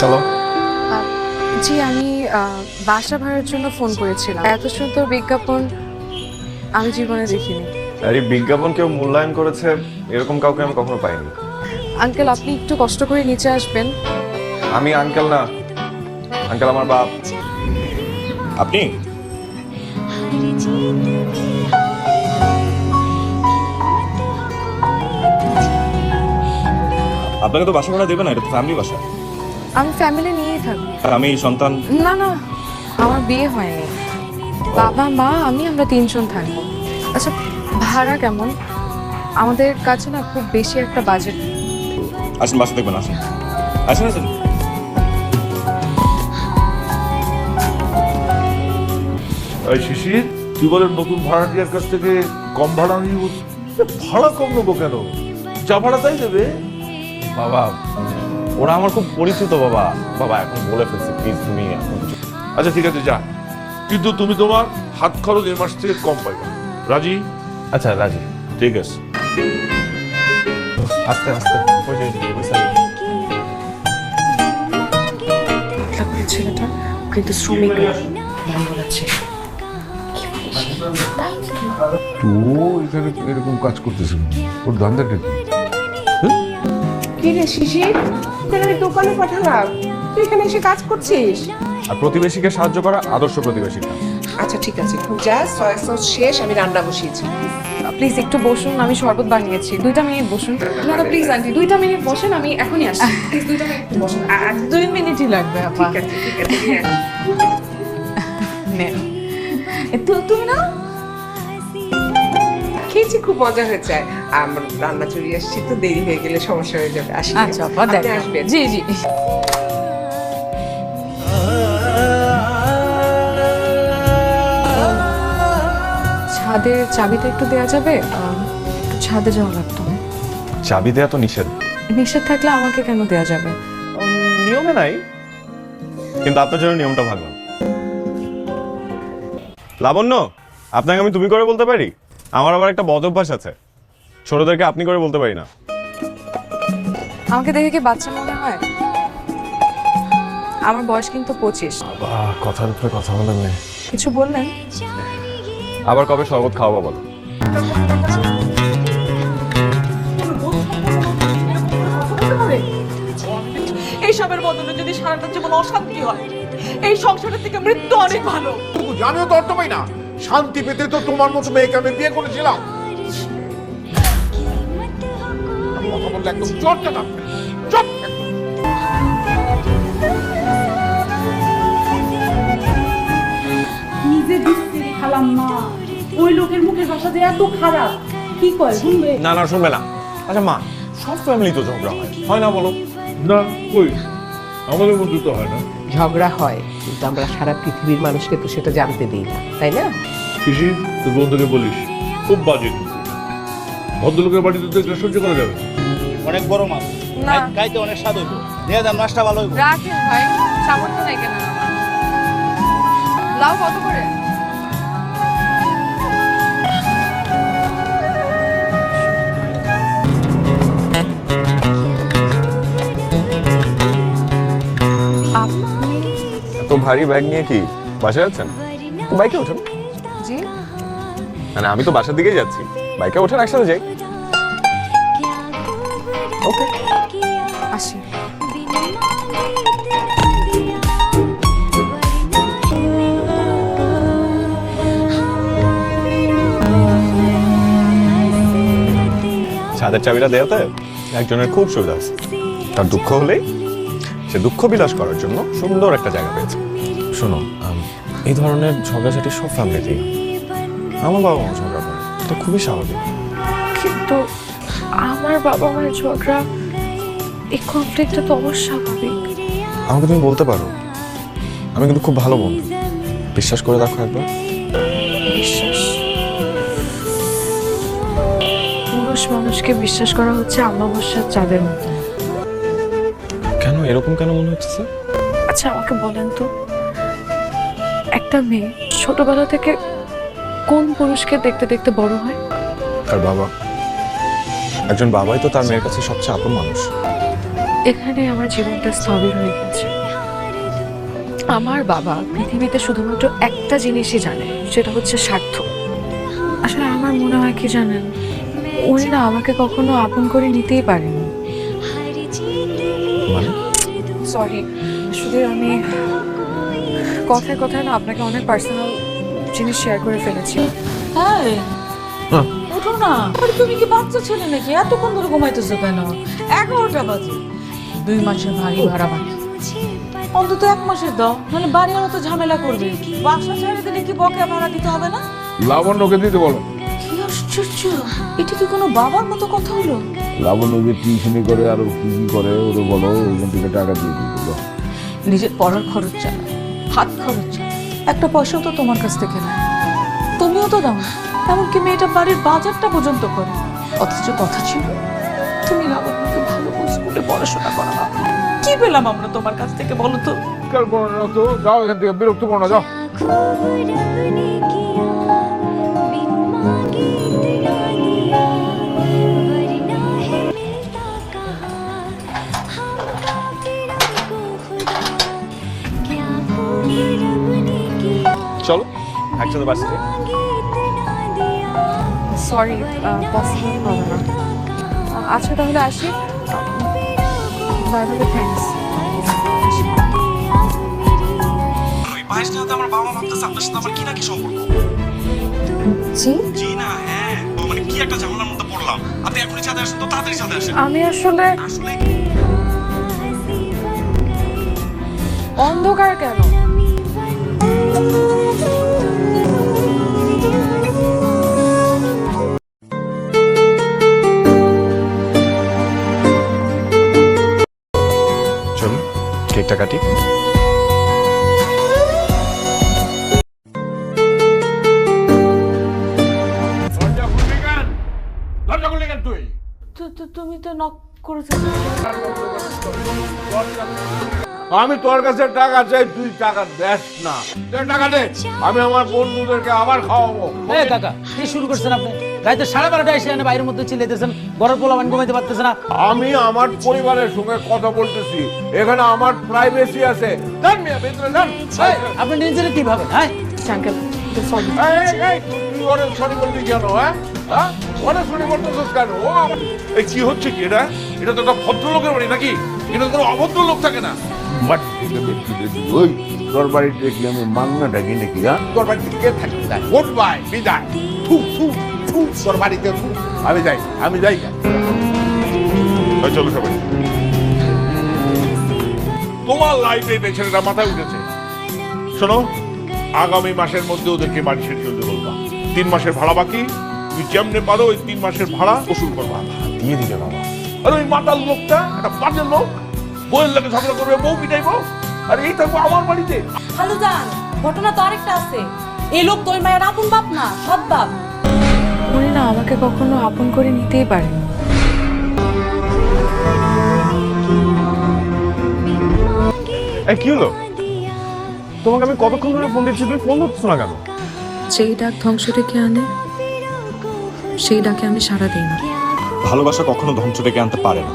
চলো। জি আমি বাসা ভাড়ার জন্য ফোন করেছিলাম। এত সুন্দর বিজ্ঞাপন আমি জীবনে দেখিনি। আর এই বিজ্ঞাপন কেউ মূল্যায়ন করেছে এরকম কাউকে আমি কখনো পাইনি। আঙ্কেল আপনি একটু কষ্ট করে নিচে আসবেন। আমি আঙ্কেল না, আঙ্কেল আমার বাপ। আপনি আপনাকে তো বাসা ভাড়া দেবে না, এটা তো ফ্যামিলি বাসা। আমি ফ্যামিলি নিয়েই থাকবো। আর আমি সন্তান। না না আমার বিয়ে হয়নি। বাবা মা আমি আমরা তিনজন থাকবো। আচ্ছা ভাড়া কেমন? আমাদের কাছে না খুব বেশি একটা বাজেট। আসেন বাসা দেখবেন, আসেন আসেন আসেন। এই শিশির, তুই বলেন নতুন ভাড়াটিয়ার কাছ থেকে কম ভাড়া নিব? ভাড়া কম নেবো কেন? যা ভাড়া তাই দেবে। বাবা ওরা আমার খুব পরিচিত বাবা। বাবা এখন বলে ফেলছি, প্লিজ তুমি এখন কিছু। আচ্ছা ঠিক আছে যা, কিন্তু তুমি তোমার হাত খরচ এ মাস থেকে কম পাইবে। রাজি? আচ্ছা রাজি। ঠিক আছে। আস্তে আস্তে ওই যে ওই side এ। ছেলেটা কিন্তু শ্রমিক নাম বলেছে। তো এখানে এরকম কাজ করতেছিল, ওর ধান্দাটা কি? কি রে শিশির, তোকে দোকানে পাঠালাম, তুই এখানে এসে কাজ করছিস? আর প্রতিবেশীকে সাহায্য করা আদর্শ প্রতিবেশী কাজ। আচ্ছা ঠিক আছে, যা সয়া সস শেষ, আমি রান্না বসিয়েছি। প্লিজ একটু বসুন, আমি শরবত বানিয়েছি। 2 মিনিট বসুন। না না প্লিজ আন্টি 2 মিনিট বসেন, আমি এখনই আসছি। প্লিজ 2 মিনিট বসুন। 2 মিনিটই লাগবে আপা। ঠিক আছে ঠিক আছে, নেন। তুমি না খেয়েছি, খুব মজা হয়েছে। আমার রান্না চলে আসছি তো, দেরি হয়ে গেলে সমস্যা হয়ে যাবে। আসি। আচ্ছা আপা আপনি দেখেন। আসবেন। জি জি। ছাদের চাবিটা একটু দেওয়া যাবে? একটু ছাদে যাওয়া লাগতো। চাবি দেয়া তো নিষেধ। নিষেধ থাকলে আমাকে কেন দেওয়া যাবে? নিয়মে নাই, কিন্তু আপনার জন্য নিয়মটা ভালো। লাবণ্য, আপনাকে আমি তুমি করে বলতে পারি? আমার আবার একটা বদ অভ্যাস আছে, ছোটদেরকে আপনি করে বলতে পারি না। আমাকে দেখে কি বাচ্চা মনে হয়? আমার বয়স কিন্তু 25। কথার উপরে কথা বলে মেয়ে। কিছু বললেন? আবার কবে শরবত খাওয়াবো বলো? এইসবের বদলে যদি সারাটা জীবন অশান্তি হয়, এই সংসারের থেকে মৃত্যু অনেক ভালো। জানিও তো অর্থ পাই না। শান্তি পেতে তো তোমার মতো মেয়েকে আমি বিয়ে করেছিলাম। কথা বললে একদম চটটা থাকবে। চট। নিজে দিচ্ছে খালাম না, ওই লোকের মুখের ভাষা যে এত খারাপ, কি কয় শুনবে? না না শুনবে না। আচ্ছা মা, সব ফ্যামিলি তো ঝগড়া হয়, হয় না বলো? না কই, আমাদের মধ্যে তো হয় না। ঝগড়া হয়, কিন্তু আমরা সারা পৃথিবীর মানুষকে তো সেটা জানতে দিই না, তাই না? শিশির, তোর বন্ধুকে বলিস খুব বাজে কিন্তু। ভদ্রলোকের বাড়িতে তো এটা সহ্য করা যাবে না। অনেক বড় মাছ, না খাইতে অনেক স্বাদ হইব। দিয়ে দেন, মাছটা ভালো হইব। রাখেন ভাই, সামর্থ্য নাই কেন আমার? লাউ কত করে? আপনি এত ভারী ব্যাগ নিয়ে কি বাসায় যাচ্ছেন? বাইকে ওঠেন। জি মানে আমি তো বাসার দিকেই যাচ্ছি, বাইকে ওঠেন একসাথে যাই। ওকে আসি। ছাদের চাবিটা দেওয়াতে একজনের খুব সুবিধা আছে। তার দুঃখ হলেই সে দুঃখ বিলাস করার জন্য সুন্দর একটা জায়গা পেয়েছে। শোনো, এই ধরনের ঝগড়াঝাটি সব ফ্যামিলিতেই। আমার বাবা মা ঝগড়া করে, এটা খুবই স্বাভাবিক। কিন্তু আমার বাবা মায়ের ঝগড়া, এই কনফ্লিক্টটা তো অস্বাভাবিক। আমাকে তুমি বলতে পারো, আমি কিন্তু খুব ভালো বন্ধু। বিশ্বাস করে দেখো একবার। বিশ্বাস, পুরুষ মানুষকে বিশ্বাস করা হচ্ছে অমাবস্যার চাঁদের মতো। কেন এরকম কেন মনে হচ্ছে? আচ্ছা আমাকে বলেন তো, একটা মেয়ে ছোটবেলা থেকে কোন পুরুষকে দেখতে দেখতে বড় হয়? তার বাবা। একজন বাবাই তো তার মেয়ের কাছে সবচেয়ে আপন মানুষ। এখানে আমার জীবনটা স্থবির হয়ে গেছে। আমার বাবা পৃথিবীতে শুধুমাত্র একটা জিনিসই জানে, সেটা হচ্ছে স্বার্থ। আসলে আমার মনে হয় কি জানেন, উনি না আমাকে কখনো আপন করে নিতেই পারেনি। সরি, আসলে আমি কথায় কথায় না আপনাকে অনেক পার্সোনাল জিনিস শেয়ার করে ফেলেছি। হ্যাঁ ওঠো না। আরে তুমি কি বাচ্চা ছেলে নাকি? এতক্ষণ ধরে ঘুমাইতেছো কেন? 11টা বাজে। 2 মাসের বাড়ি ভাড়া বাকি, অন্তত 1 মাসের দাও, মানে বাড়িওয়ালা তো ঝামেলা করবে। বাসা ছেড়ে দিলে কি বকেয়া ভাড়া দিতে হবে না? লাবণ্যকে দিতে বলো। কি আশ্চর্য, এটা কি কোনো বাবার মতো কথা হলো? লাবণ্য যে টিউশনি করে আর কি কি করে ওরে বলো, ওইখান থেকে টাকা দিয়ে দিল। নিজের পড়ার খরচ চালা, হাত খরচ চালা, একটা পয়সাও তো তোমার কাছ থেকে নেয়, তুমিও তো দাও না। এমনকি মেয়েটা বাড়ির বাজারটা পর্যন্ত করে। অথচ কথা ছিল তুমি লাবণ্যকে ভালো স্কুলে পড়াশোনা করাবা। কি পেলাম আমরা তোমার কাছ থেকে বলো তো? তো যাও এখান থেকে, বিরক্ত করো না, যাও। চলো একসাথে বাসে যাই। সরি, পসিবল হবে না। আচ্ছা তাহলে আসি। Bye the thanks. ওই পায়েস নিয়ে তো আমার বাবা মা ভাবতেছে আপনার সাথে আমার কি না কি সম্পর্ক। জি জি না, হ্যাঁ ও মানে কি একটা ঝামেলার মধ্যে পড়লাম। আপনি এখনই ছাদে আসেন তো, তাড়াতাড়ি ছাদে আসেন। আমি আসলে আসলে অন্ধকার কেন? চলুন কেকটা কাটি। দরজা খুললি কেন তুই? তুমি তো নক করেছো। আমি তোর কাছে টাকা চাই, তুই টাকা দেস না। তুই টাকা দে, আমি আমার বন্ধুদেরকে আবার খাওয়াবো। এই কাকা কি শুরু করছেন আপনি? রাতে 12:30টায় এসে এনে বাইরের মধ্যে চিল্লাইতেছেন, ঘরের পোলাপান ঘুমাইতে পারতেছে না। আমি আমার পরিবারের সঙ্গে কথা বলতেছি, এখানে আমার প্রাইভেসি আছে। দেন মিয়া, ভেতরে দেন। এই, আপনি নিজের কি ভাবেন? হ্যাঁ আঙ্কেল সরি। তুই ওরে সরি বলবি কেন? হ্যাঁ ওরে সরি বলতেছিস কেন? এই কি হচ্ছে কি এটা? এটা তো একটা ভদ্রলোকের বাড়ি নাকি? এটা তো অভদ্র লোক থাকে না। ওই তোর বাড়িতে দেখি আমি মাংনা ডাকি নাকি? হ্যাঁ তোর বাড়িতে কে থাকতে যায়? গুড বাই, বিদায়। থু থু থু, তোর বাড়িতে থু। আমি যাই চলো সবাই। তোমার লাইফে এই ছেলেটা মাথায় উঠেছে। শোনো, আগামী মাসের মধ্যে ওদেরকে বাড়ি ছেড়ে চলতে বলবা। 3 মাসের ভাড়া বাকি, তুই যেমনে পারো ওই 3 মাসের ভাড়া ওসুল করবা। দিয়ে দিবে বাবা। আর ওই মাতাল লোকটা একটা বাজে লোক, বউয়ের লাগে ঝগড়া করবে, বউ পিটাইবো, আর এই থাকবো আমার বাড়িতে। হ্যালো জান, ঘটনা তো আরেকটা আছে। এই লোক তোর মায়ের আপন বাপ না, সৎ বাপ। উনি না আমাকে কখনো আপন করে নিতেই পারেনি। এই কি হলো? তোমাকে আমি কতক্ষণ ধরে ফোন দিচ্ছি, তুমি ফোন ধরছো না কেন? যেই ডাক ধ্বংস ডেকে আনে, সেই ডাকে আমি সাড়া দিই না। ভালোবাসা কখনো ধ্বংস ডেকে আনতে পারে না।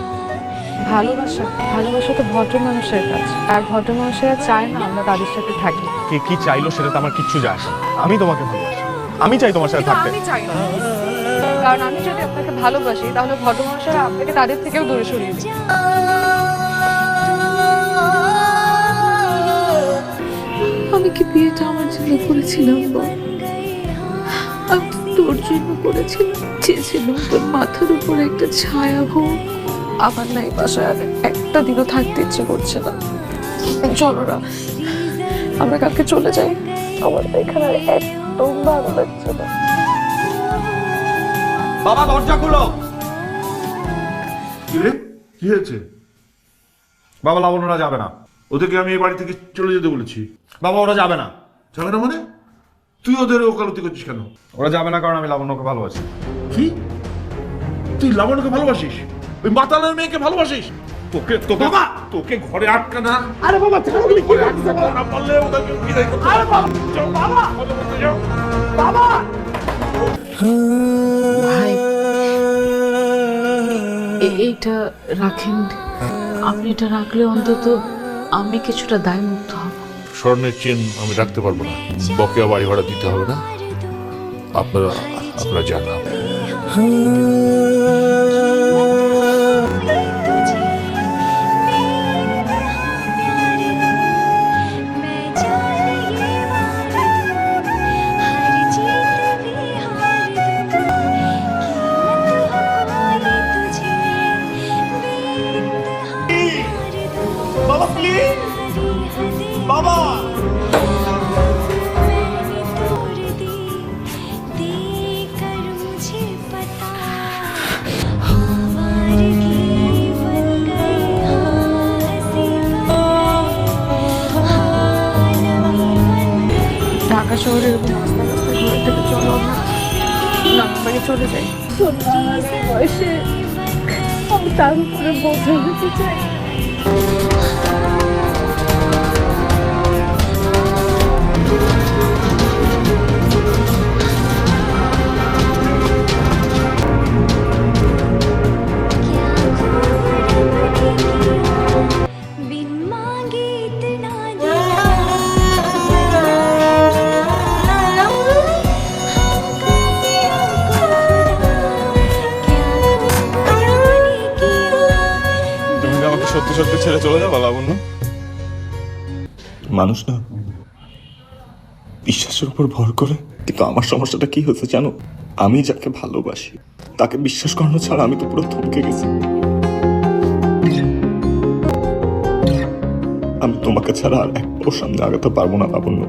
ভালোবাসা তো ভদ্র মানুষের কাজ, আর ভদ্র মানুষেরা চায় না আমরা তাদের সাথে থাকি। কে কি চাইলো সেটা তো আমার কিচ্ছু যায় আসে না। আমি তোমাকে ভালোবাসি, আমি চাই তোমার সাথে থাকতে। আমি চাই না, কারণ আমি যদি আপনাকে ভালোবাসি তাহলে ভদ্র মানুষেরা আপনাকে তাদের থেকেও দূরে সরিয়ে দিই। আমি কি বিয়েটা আমার জন্য করেছিলাম বল? আমি তোর জন্য করেছিলাম। চেয়েছিলাম তোর মাথার উপর একটা ছায়া হোক। আমার না এই বাসায় আর একটা দিনও থাকতে ইচ্ছে করছে না। চলো না, আমরা কালকে চলে যাই। আমার এখানে আর একদম ভালো লাগছে না। বাবা দরজা খুলো। কি রে, কি হয়েছে? বাবা লাবণ্যরা যাবে না। ওদেরকে আমি এই বাড়ি থেকে চলে যেতে বলেছি। বাবা ওরা যাবে না। যাবে না মানে? তুই ওদের ওকালতি করছিস কেন? ওরা যাবে না কারণ আমি লাবণ্যকে ভালোবাসি। কি? তুই লাবণ্যকে ভালোবাসিস? ওই মাতালের মেয়েকে ভালোবাসিস? তোকে বাবা তোকে ঘরে আটকা না। আরে বাবা তুই ঘরে আটকা না পারলে ওদেরকে বিদায় করতে। আরে বাবা চল বাবা, যাও বাবা। ভাই এইটা রাখেন। আপনি এটা রাখলে অন্তত আমি কিছুটা দায়মুক্ত হব। স্বর্ণের চেন আমি রাখতে পারবো না, বকেয়া বাড়ি ভাড়া দিতে হবে না, আপনারা আপনারা যান। বাবা প্লিজ বাবা ঢাকা শহরে এরকম রাস্তা রাস্তায় ঘরে থেকে চলো না, নামবাড়ি চলে যাই। বয়সে আমি তার উপরে বোঝা হতে চাই। তুমি কি আমাকে সত্যি সত্যি ছেড়ে চলে যাবো লাবণ্য? মানুষ না বিশ্বাসের উপর ভর করে, কিন্তু আমার সমস্যাটা কি হয়েছে জানো? আমি যাকে ভালোবাসি তাকে বিশ্বাস করানো ছাড়া আমি তো পুরো থমকে গেছি। আমি তোমাকে ছাড়া আর এক পাও সামনে আগাতে পারবো না লাবণ্য।